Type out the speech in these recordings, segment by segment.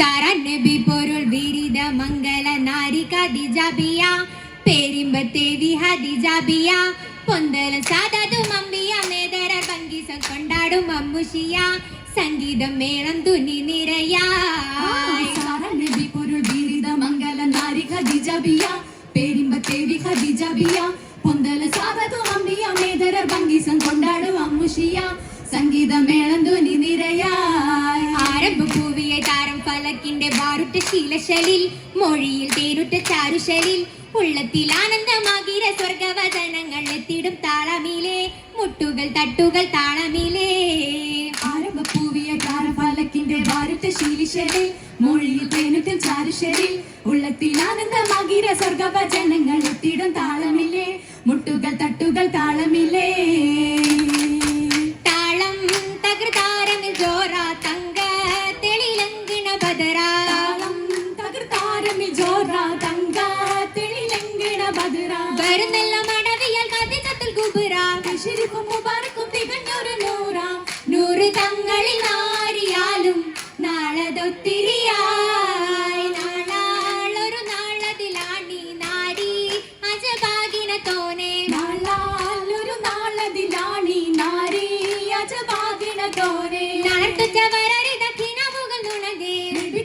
Sara നബി പൊരുൾ വിരിത മംഗല നാരി ഖദീജബിയ പേരിമ്പത്തേവി ഹദീജബിയ പൊന്തല സാദതും അമ്പിയ മേദര ഭംഗിസം കൊണ്ടാടും അമ്മുഷിയ സംഗീതം മേളം തുനി നിറയായി. സാറ നബി പൊരുൾ വിരിത മംഗല നാരി ഖദീജബിയ പേരിമ്പത്തേവി ഖദീജബിയ പൊന്തല സാദതും അമ്പിയ മേദര ഭംഗിസം കൊണ്ടാടും അമ്മുഷിയ സംഗീതം മേളം തുനി നിറയായി. ആരംഭ പൂവിയെ താരം ഫലക്കിന്റെ വാറുറ്റ ശീലശലിൽ മൊഴിയിൽ തേനുറ്റ ചാരുശലിൽ ഉള്ളത്തിൽ ആനന്ദമാകിര സ്വർഗവചനങ്ങൾ എത്തിടും താളമിലെ മുട്ടുകൾ തട്ടുകൾ താളമിലെ. ആരംഭ പൂവിയെ താരം ഫലക്കിന്റെ വാറുറ്റ ശീലശലിൽ മൊഴിയിൽ തേനുറ്റ ചാരുശലിൽ ഉള്ളത്തിൽ ആനന്ദമാകിര സ്വർഗവചനങ്ങൾ എത്തിടും താളമിലെ മുട്ടുകൾ തട്ടുകൾ താളമിലെ. വരുന്നെല്ല മടവിയാൽ ഖദീജത്തുൽ കുബ്ര ബശീറും മുബാറക്കും തികഞ്ഞൊരു നൂറ നൂറ് തങ്ങളിൽ നാരിയാലും നാളതൊത്തിരിയായി. നാളാളൊരു നാളതിലാണി നാരി അജബാകിന തോനെ നാളാളൊരു നാളതിലാണി നാരി അജബാകിന തോനെ. നാട്ടുച്ച വരരിത കിനാവുകൾ നുണകെ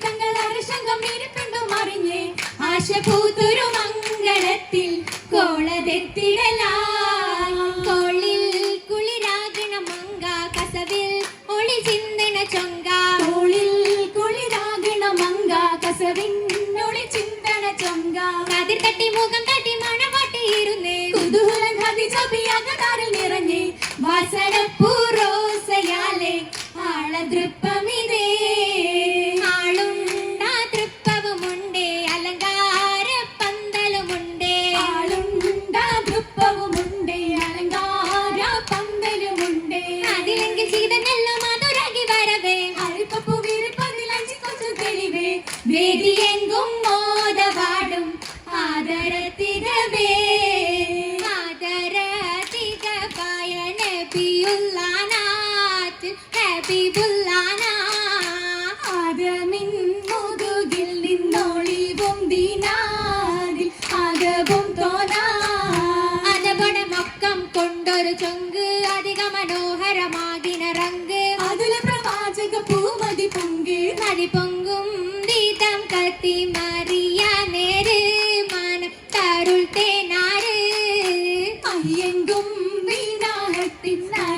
തങ്ങൾ അരശങ്കം ഇരിപ്പുണ്ടു മറിഞ്ഞേ ആശ പൂത്തുരു മംഗളത്തിൽ കോളതെത്തിടലായി. കോളിൽ കുളിരാകണ മങ്ക കസവിൽ ഒളി ചിന്തന ചൊങ്ക കോളിൽ കുളിരാകണ മങ്ക കസവിൻ ഒളി ചിന്തന ചൊങ്ക. കതിർ തട്ടി മുഖം തട്ടി മണവാട്ടിയിരുന്നേ കുതൂഹലം ഖദീജബിയകതാരിൽ നിറഞ്ഞേ വാസനപ്പൂറോസയാലെ ആളതൃപ്പമിതേ. ആളുണ്ടാ തൃപ്പവുമുണ്ടേ അലങ്കാര പന്തലുമുണ്ടേ. ആളുണ്ടാ തൃപ്പവുമുണ്ടേ അലങ്കാര പന്തലുമുണ്ടേ. അതിലെങ്കിൽ ചെയ്തെല്ലാം മധുരാകി വരവേ അരിപ്പപ്പു വിരിപ്പതിലഞ്ചി കൊച്ചു തെളിവേ വേദിയെങ്കും മോദപാടും ആദരത്തികവേ. ആദരത്തികവായ നബിയുള്ളാനാത്ത് ഹബീബുള്ളാനാ. ആദമിൻ മുതുകിൽ നിന്നൊളിവും ദിനാദിൽ ആദവും തോന്നാ. അതപട മക്കം കൊണ്ടൊരു ചൊങ്ക് അധിക മനോഹരമാകി